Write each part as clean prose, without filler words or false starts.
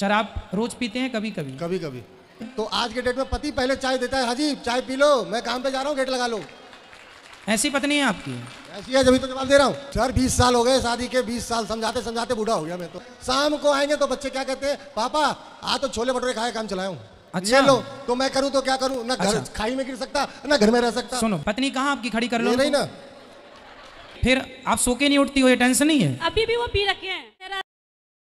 शराब रोज पीते हैं? कभी कभी? कभी कभी। तो आज के डेट में पति पहले चाय देता है, हाजी चाय पी लो, मैं काम पे जा रहा हूँ, गेट लगा लो। ऐसी पत्नी है आपकी? ऐसी है, जब तो जवाब दे रहा हूँ सर। 20 साल हो गए शादी के, 20 साल समझाते समझाते बूढ़ा हो गया मैं तो। शाम को आएंगे तो बच्चे क्या कहते हैं, पापा आज तो छोले भटूरे खाए, काम चलाया हूँ। अच्छा। ये लो, तो मैं करूँ तो क्या करूँ, ना घर खाई में गिर सकता, ना घर में रह सकता। सुनो, पत्नी कहाँ आपकी? खड़ी कर लो। नहीं ना, फिर आप सो के नहीं उठती हो? ये टेंशन नहीं है? अभी भी वो पी रखे हैं।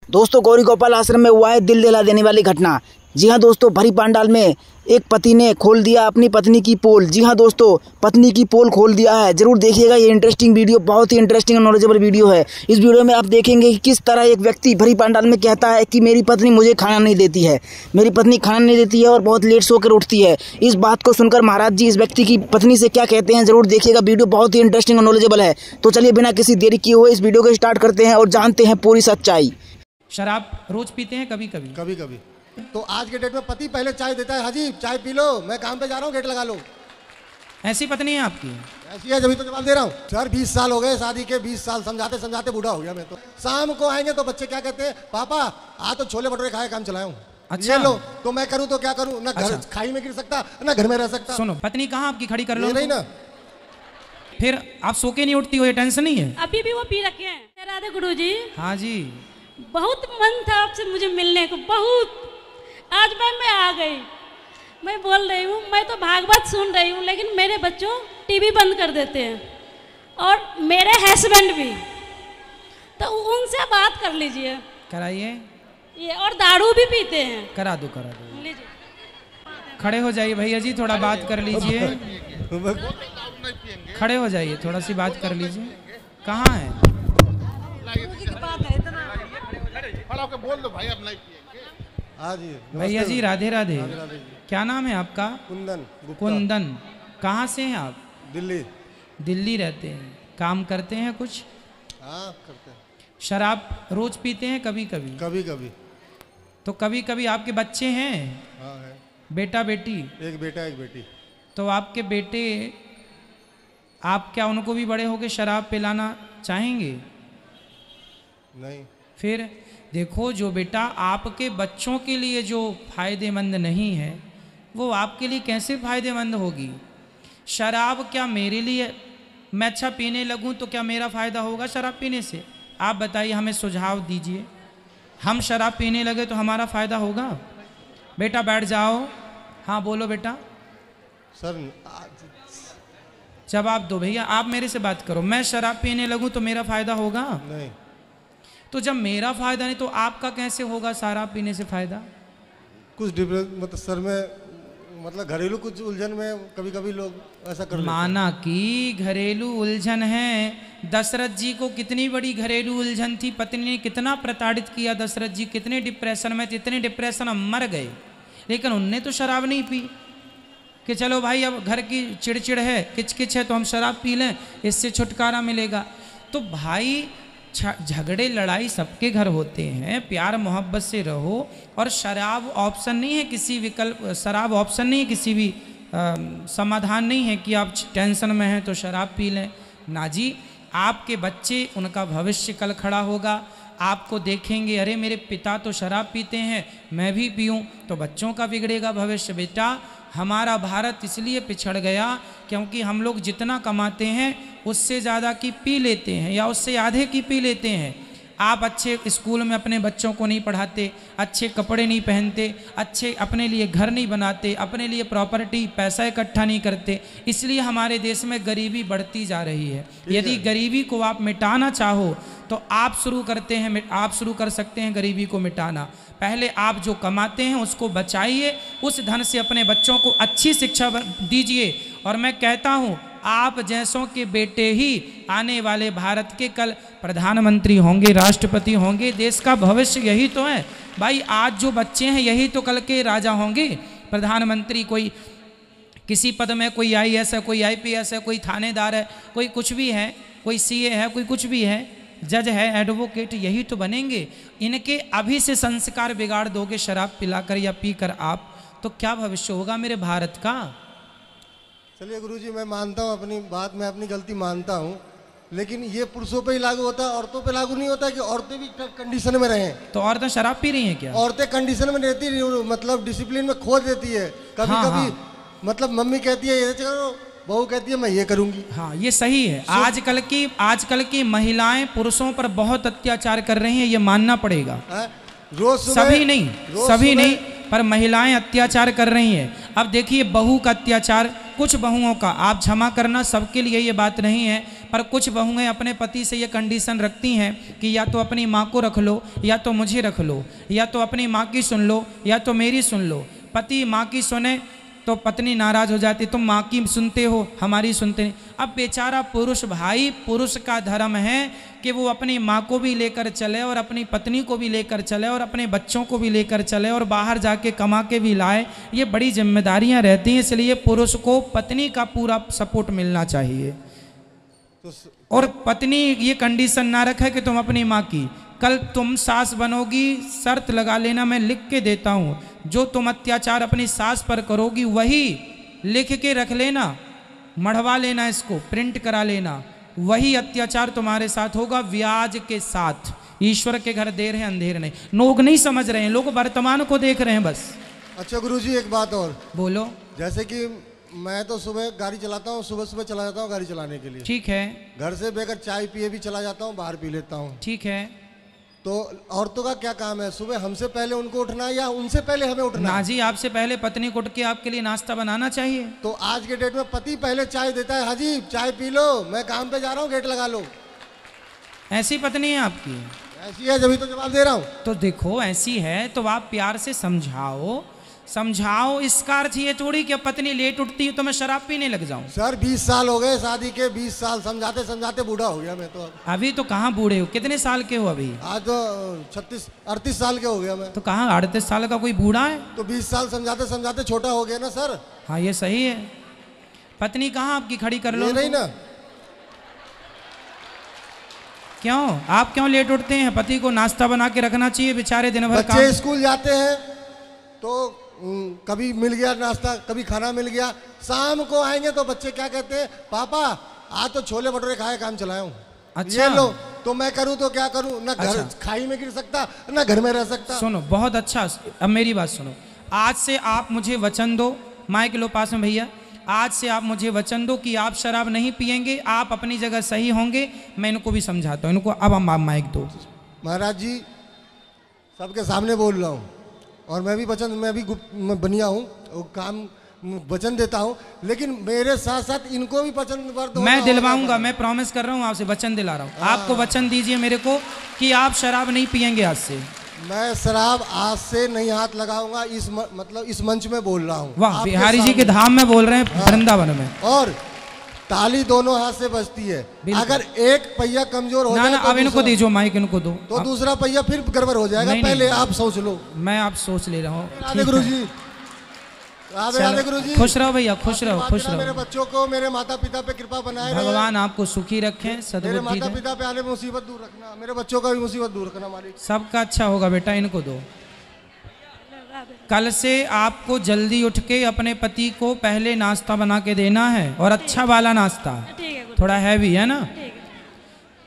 दोस्तों, गौरी गोपाल आश्रम में हुआ है दिल दिला देने वाली घटना। जी हाँ दोस्तों, भरी पंडाल में एक पति ने खोल दिया अपनी पत्नी की पोल। जी हाँ दोस्तों, पत्नी की पोल खोल दिया है। जरूर देखिएगा, ये इंटरेस्टिंग वीडियो, बहुत ही इंटरेस्टिंग और नॉलेजेबल वीडियो है। इस वीडियो में आप देखेंगे कि किस तरह एक व्यक्ति भरी पंडाल में कहता है कि मेरी पत्नी मुझे खाना नहीं देती है, मेरी पत्नी खाना नहीं देती है और बहुत लेट सोकर उठती है। इस बात को सुनकर महाराज जी इस व्यक्ति की पत्नी से क्या कहते हैं, जरूर देखिएगा। वीडियो बहुत ही इंटरेस्टिंग और नॉलेजेबल है। तो चलिए बिना किसी देरी किए हुए इस वीडियो को स्टार्ट करते हैं और जानते हैं पूरी सच्चाई। शराब रोज पीते हैं? कभी कभी? कभी कभी। तो आज के डेट में पति पहले चाय देता है, हाजी चाय पी लो, मैं काम पे जा रहा हूँ, गेट लगा लो। ऐसी पत्नी है आपकी? ऐसी है, जब तो जवाब दे रहा हूँ सर। 20 साल हो गए शादी के, 20 साल समझाते समझाते बूढ़ा हो गया मैं तो। शाम को आएंगे तो बच्चे क्या कहते हैं, पापा आज तो छोले भटूरे खाए, काम चलाया हूँ। अच्छा। ये लो, तो मैं करूँ तो क्या करूँ, ना घर खाई में गिर सकता, ना घर में रह सकता। सुनो, पत्नी कहाँ आपकी? खड़ी कर लो। नहीं ना, फिर आप सो के नहीं उठती हो? ये टेंशन नहीं है? अभी भी वो पी रखे हैं। राधे गुरुजी, हाँ जी। बहुत मन था आपसे मुझे मिलने को, बहुत। आज मैं आ गई। मैं बोल रही हूँ, मैं तो भागवत सुन रही हूँ, लेकिन मेरे बच्चों टीवी बंद कर देते हैं और मेरे हस्बैंड भी। तो उनसे बात कर लीजिए। कराइए। ये और दारू भी पीते हैं। करा दो, करा दो। लीजिए। खड़े हो जाइए भैया जी, थोड़ा बात कर लीजिए। खड़े हो जाइए, थोड़ा सी बात कर लीजिए। कहाँ है? बोल दो भाई, अब नहीं पिएंगे। हाँ जी भैया जी, राधे राधे। क्या नाम है आपका? कुंदन। कुंदन। कहाँ से हैं आप? दिल्ली। दिल्ली रहते हैं। काम करते हैं कुछ? हाँ करते हैं। शराब रोज पीते हैं? कभी कभी? कभी कभी। तो कभी कभी आपके बच्चे हैं? हाँ है। बेटा बेटी? एक बेटा एक बेटी। तो आपके बेटे, आप क्या उनको भी बड़े होके शराब पिलाना चाहेंगे? नहीं। फिर देखो, जो बेटा आपके बच्चों के लिए जो फायदेमंद नहीं है, वो आपके लिए कैसे फायदेमंद होगी? शराब क्या मेरे लिए, मैं अच्छा पीने लगूं तो क्या मेरा फ़ायदा होगा शराब पीने से? आप बताइए, हमें सुझाव दीजिए। हम शराब पीने लगे तो हमारा फ़ायदा होगा? बेटा बैठ जाओ। हाँ बोलो बेटा। सर जवाब दो भैया, आप मेरे से बात करो। मैं शराब पीने लगूं तो मेरा फ़ायदा होगा? नहीं। तो जब मेरा फ़ायदा नहीं तो आपका कैसे होगा शराब पीने से फ़ायदा? कुछ डिफरेंस, मतलब सर में, मतलब घरेलू कुछ उलझन में कभी कभी लोग ऐसा कर लेते हैं। माना कि घरेलू उलझन है। दशरथ जी को कितनी बड़ी घरेलू उलझन थी, पत्नी ने कितना प्रताड़ित किया। दशरथ जी कितने डिप्रेशन में थे, इतने डिप्रेशन में मर गए, लेकिन उनने तो शराब नहीं पी कि चलो भाई अब घर की चिड़चिड़ है, किचकिच है, तो हम शराब पी लें, इससे छुटकारा मिलेगा। तो भाई झगड़े लड़ाई सबके घर होते हैं, प्यार मोहब्बत से रहो। और शराब ऑप्शन नहीं है, किसी विकल्प, शराब ऑप्शन नहीं है, किसी भी समाधान नहीं है कि आप टेंशन में हैं तो शराब पी लें। ना जी, आपके बच्चे, उनका भविष्य कल खड़ा होगा। आपको देखेंगे, अरे मेरे पिता तो शराब पीते हैं, मैं भी पीऊँ, तो बच्चों का बिगड़ेगा भविष्य। बेटा, हमारा भारत इसलिए पिछड़ गया क्योंकि हम लोग जितना कमाते हैं उससे ज़्यादा की पी लेते हैं, या उससे आधे की पी लेते हैं। आप अच्छे स्कूल में अपने बच्चों को नहीं पढ़ाते, अच्छे कपड़े नहीं पहनते, अच्छे अपने लिए घर नहीं बनाते, अपने लिए प्रॉपर्टी पैसा इकट्ठा नहीं करते, इसलिए हमारे देश में गरीबी बढ़ती जा रही है। यदि गरीबी को आप मिटाना चाहो तो आप शुरू करते हैं, आप शुरू कर सकते हैं गरीबी को मिटाना। पहले आप जो कमाते हैं उसको बचाइए, उस धन से अपने बच्चों को अच्छी शिक्षा दीजिए। और मैं कहता हूँ, आप जैसों के बेटे ही आने वाले भारत के कल प्रधानमंत्री होंगे, राष्ट्रपति होंगे। देश का भविष्य यही तो है भाई। आज जो बच्चे हैं यही तो कल के राजा होंगे, प्रधानमंत्री। कोई किसी पद में, कोई IAS है, कोई IPS है, कोई थानेदार है, कोई कुछ भी है, कोई CA है, कोई कुछ भी है, जज है, एडवोकेट, यही तो बनेंगे। इनके अभी से संस्कार बिगाड़ दोगे शराब पिलाकर या पीकर आप, तो क्या भविष्य होगा मेरे भारत का? चलिए गुरुजी, मैं मानता हूँ अपनी बात, मैं अपनी गलती मानता हूँ, लेकिन ये पुरुषों पे ही लागू होता है, औरतों पे लागू नहीं होता कि औरतें भी कंडीशन में रहें। तो औरतें शराब पी रही हैं क्या? औरतें कंडीशन में रहती, मतलब डिसिप्लिन में खो देती है कभी हाँ, कभी। हाँ। मतलब मम्मी कहती है ये करो, बहू कहती है मैं ये करूंगी। हाँ, ये सही है। आजकल की महिलाएं पुरुषों पर बहुत अत्याचार कर रही हैं, ये मानना पड़ेगा। रोज सभी नहीं, पर महिलाएं अत्याचार कर रही हैं। अब देखिए बहू का अत्याचार, कुछ बहुओं का, आप क्षमा करना, सबके लिए ये बात नहीं है, पर कुछ बहुएं अपने पति से ये कंडीशन रखती हैं कि या तो अपनी माँ को रख लो, या तो मुझे रख लो, या तो अपनी माँ की सुन लो, या तो मेरी सुन लो। पति माँ की सुने तो पत्नी नाराज हो जाती, तुम माँ की सुनते हो हमारी सुनते नहीं। अब बेचारा पुरुष भाई, पुरुष का धर्म है कि वो अपनी माँ को भी लेकर चले और अपनी पत्नी को भी लेकर चले और अपने बच्चों को भी लेकर चले और बाहर जाके कमा के भी लाए। ये बड़ी जिम्मेदारियां रहती हैं, इसलिए पुरुष को पत्नी का पूरा सपोर्ट मिलना चाहिए। और पत्नी ये कंडीशन ना रखे कि तुम अपनी माँ की, कल तुम सास बनोगी, शर्त लगा लेना, मैं लिख के देता हूँ, जो तुम अत्याचार अपनी सास पर करोगी वही लिख के रख लेना, मढ़वा लेना, इसको प्रिंट करा लेना, वही अत्याचार तुम्हारे साथ होगा ब्याज के साथ। ईश्वर के घर देर है अंधेर नहीं। लोग नहीं समझ रहे हैं, लोग वर्तमान को देख रहे हैं बस। अच्छा गुरुजी एक बात और बोलो। जैसे कि मैं तो सुबह गाड़ी चलाता हूँ, सुबह सुबह चला जाता हूँ गाड़ी चलाने के लिए। ठीक है। घर से बेगर चाय पिए भी चला जाता हूँ, बाहर पी लेता हूँ। ठीक है। तो औरतों का क्या काम है? सुबह हमसे पहले उनको उठना है या उनसे पहले हमें उठना है? ना जी, आपसे पहले पत्नी को उठ के आपके लिए नाश्ता बनाना चाहिए। तो आज के डेट में पति पहले चाय देता है, हाजी चाय पी लो, मैं काम पे जा रहा हूँ, गेट लगा लो। ऐसी पत्नी है आपकी? ऐसी है, जब तो जवाब दे रहा हूँ। तो देखो ऐसी है तो आप प्यार से समझाओ। इसका अर्थ ये थोड़ी कि पत्नी लेट उठती है तो मैं शराब पीने लग जाऊं। सर 20 साल हो गए शादी के, 20 साल समझाते समझाते बूढ़ा हो गया मैं तो। अभी तो कहाँ बूढ़े हो, कितने साल के हो अभी? आज तो 38 साल के हो गया मैं तो कहाँ 38 साल का कोई बूढ़ा है? तो 20 साल समझाते समझाते छोटा हो गया ना सर। हाँ ये सही है। पत्नी कहाँ आपकी, खड़ी कर लो। ये नहीं ना। क्यों आप क्यों लेट उठते हैं? पति को नाश्ता बना के रखना चाहिए, बेचारे दिन भर बच्चे स्कूल जाते हैं तो कभी मिल गया नाश्ता, कभी खाना मिल गया। शाम को आएंगे तो बच्चे क्या कहते हैं, पापा आज तो छोले भटूरे खाए काम चलाया हूँ। अच्छा। ये लो, तो मैं करूँ तो क्या करूँ, ना घर खाई में गिर सकता ना घर में रह सकता। सुनो बहुत अच्छा, अब मेरी बात सुनो। आज से आप मुझे वचन दो, माइक लो पास में भैया, आज से आप मुझे वचन दो कि आप शराब नहीं पिएंगे, आप अपनी जगह सही होंगे। मैं इनको भी समझाता हूँ, इनको अब हम माइक दो। महाराज जी सबके सामने बोल रहा हूँ और मैं भी बनिया हूँ, काम वचन देता हूँ, लेकिन मेरे साथ साथ इनको भी वचन मैं दिलवाऊंगा। मैं प्रॉमिस कर रहा हूँ, आपसे वचन दिला रहा हूँ। आपको वचन दीजिए मेरे को कि आप शराब नहीं पिएंगे आज से। मैं शराब आज से नहीं हाथ लगाऊंगा, इस मंच में बोल रहा हूँ। वाह, बिहारी जी के धाम में बोल रहे हैं, वृंदावन में। और ताली दोनों हाथ से बजती है। अगर एक पहिया कमजोर हो जाए तो अब इनको दीजिए माइक, इनको दो तो दूसरा पहिया फिर गड़बड़ हो जाएगा। पहले आप सोच लो। मैं आप सोच ले रहा हूँ। राधे गुरु जी, राधे गुरु जी। खुश रहो भैया, खुश रहो, खुश रहो। मेरे बच्चों को, मेरे माता पिता पे कृपा बनाए, भगवान आपको सुखी रखें, सद्बुद्धि दें। मेरे माता पिता पे आने मुसीबत दूर रखना, मेरे बच्चों का भी मुसीबत दूर रखना मालिक। सबका अच्छा होगा बेटा, इनको दो। कल से आपको जल्दी उठ के अपने पति को पहले नाश्ता बना के देना है, और अच्छा वाला नाश्ता, थोड़ा हैवी है ना।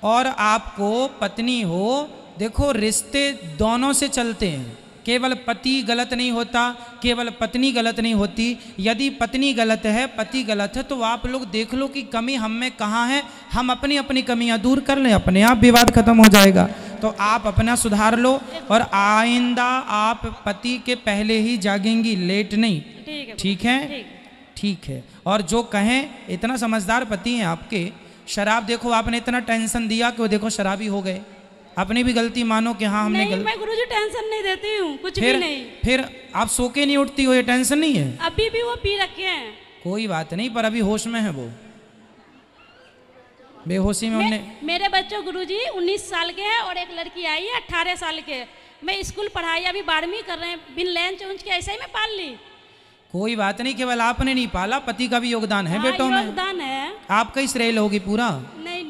और आपको पत्नी हो, देखो रिश्ते दोनों से चलते हैं, केवल पति गलत नहीं होता, केवल पत्नी गलत नहीं होती। यदि पत्नी गलत है, पति गलत है, तो आप लोग देख लो कि कमी हम में कहाँ है, हम अपनी अपनी कमियां दूर कर लें, अपने आप विवाद खत्म हो जाएगा। तो आप अपना सुधार लो, और आइंदा आप पति के पहले ही जागेंगी, लेट नहीं। ठीक है? ठीक है। और जो कहें, इतना समझदार पति हैं आपके। शराब देखो आपने इतना टेंशन दिया कि वो देखो शराबी हो गए। अपनी भी गलती मानो कि हाँ हमने गलती। मैं गुरुजी टेंशन नहीं देती हूँ, कुछ भी नहीं। फिर आप सो के नहीं उठती हो, ये टेंशन नहीं है? अभी भी वो पी रखे हैं। कोई बात नहीं, पर अभी होश में है वो, बेहोशी में उन्हें। मेरे बच्चों गुरुजी 19 साल के हैं और एक लड़की आई है 18 साल के। मैं स्कूल पढ़ाई अभी 12वीं कर रहे हैं, बिन लंच उंच के ऐसे ही मैं पाल ली। कोई बात नहीं, केवल आपने नहीं पाला, पति का भी योगदान है बेटों में। योगदान है। आपका ही श्रेय लोगी पूरा? नहीं।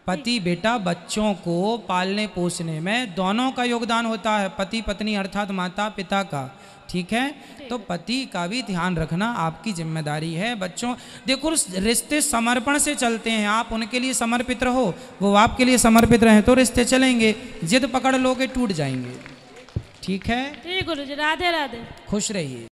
पति बेटा बच्चों को पालने पोसने में दोनों का योगदान होता है, पति पत्नी अर्थात माता पिता का। ठीक है, तो पति का भी ध्यान रखना आपकी जिम्मेदारी है। बच्चों देखो रिश्ते समर्पण से चलते हैं, आप उनके लिए समर्पित रहो, वो आपके लिए समर्पित रहें तो रिश्ते चलेंगे। जिद पकड़ लोगे टूट जाएंगे। ठीक है, ठीक गुरुजी, राधे राधे। खुश रहिए।